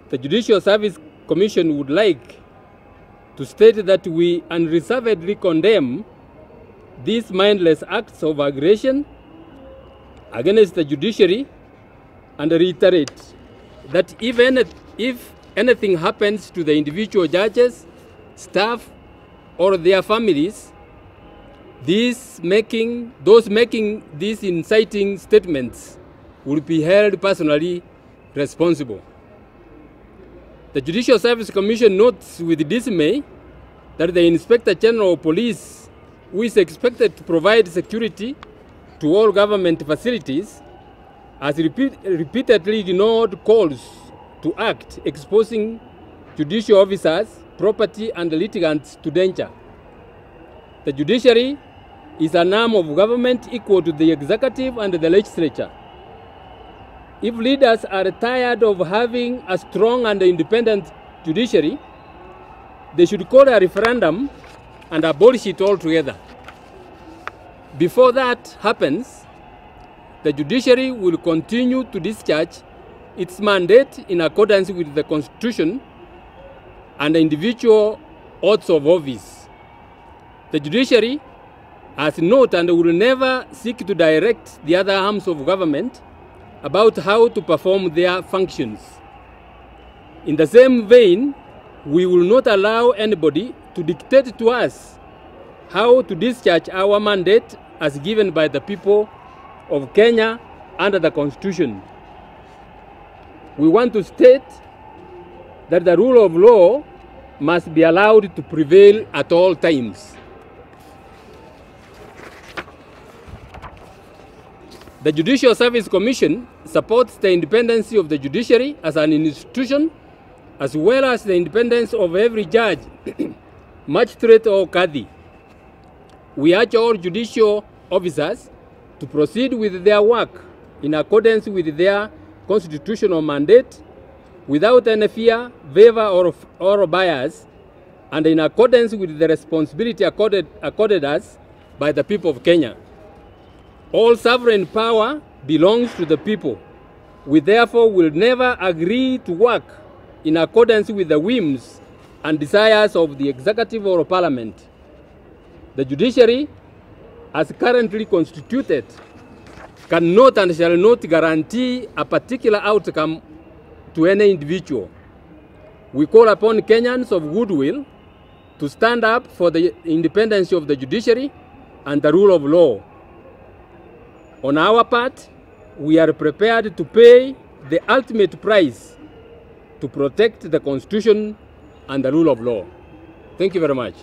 The Judicial Service Commission would like to state that we unreservedly condemn these mindless acts of aggression against the judiciary and reiterate that even if anything happens to the individual judges, staff, or their families, those making these inciting statements will be held personally responsible. The Judicial Service Commission notes with dismay that the Inspector General of Police, who is expected to provide security to all government facilities, has repeatedly ignored calls to act, exposing judicial officers, property, and litigants to danger. The judiciary is an arm of government equal to the executive and the legislature. If leaders are tired of having a strong and independent judiciary, they should call a referendum and abolish it altogether. Before that happens, the judiciary will continue to discharge its mandate in accordance with the Constitution and the individual oaths of office. The judiciary has not and will never seek to direct the other arms of government about how to perform their functions. In the same vein, we will not allow anybody to dictate to us how to discharge our mandate as given by the people of Kenya under the Constitution. We want to state that the rule of law must be allowed to prevail at all times. The Judicial Service Commission supports the independence of the judiciary as an institution, as well as the independence of every judge, magistrate, or kadi. We urge all judicial officers to proceed with their work in accordance with their constitutional mandate, without any fear, favor, or bias, and in accordance with the responsibility accorded us by the people of Kenya. All sovereign power belongs to the people. We therefore will never agree to work in accordance with the whims and desires of the executive or parliament. The judiciary, as currently constituted, cannot and shall not guarantee a particular outcome to any individual. We call upon Kenyans of goodwill to stand up for the independence of the judiciary and the rule of law. On our part, we are prepared to pay the ultimate price to protect the Constitution and the rule of law. Thank you very much.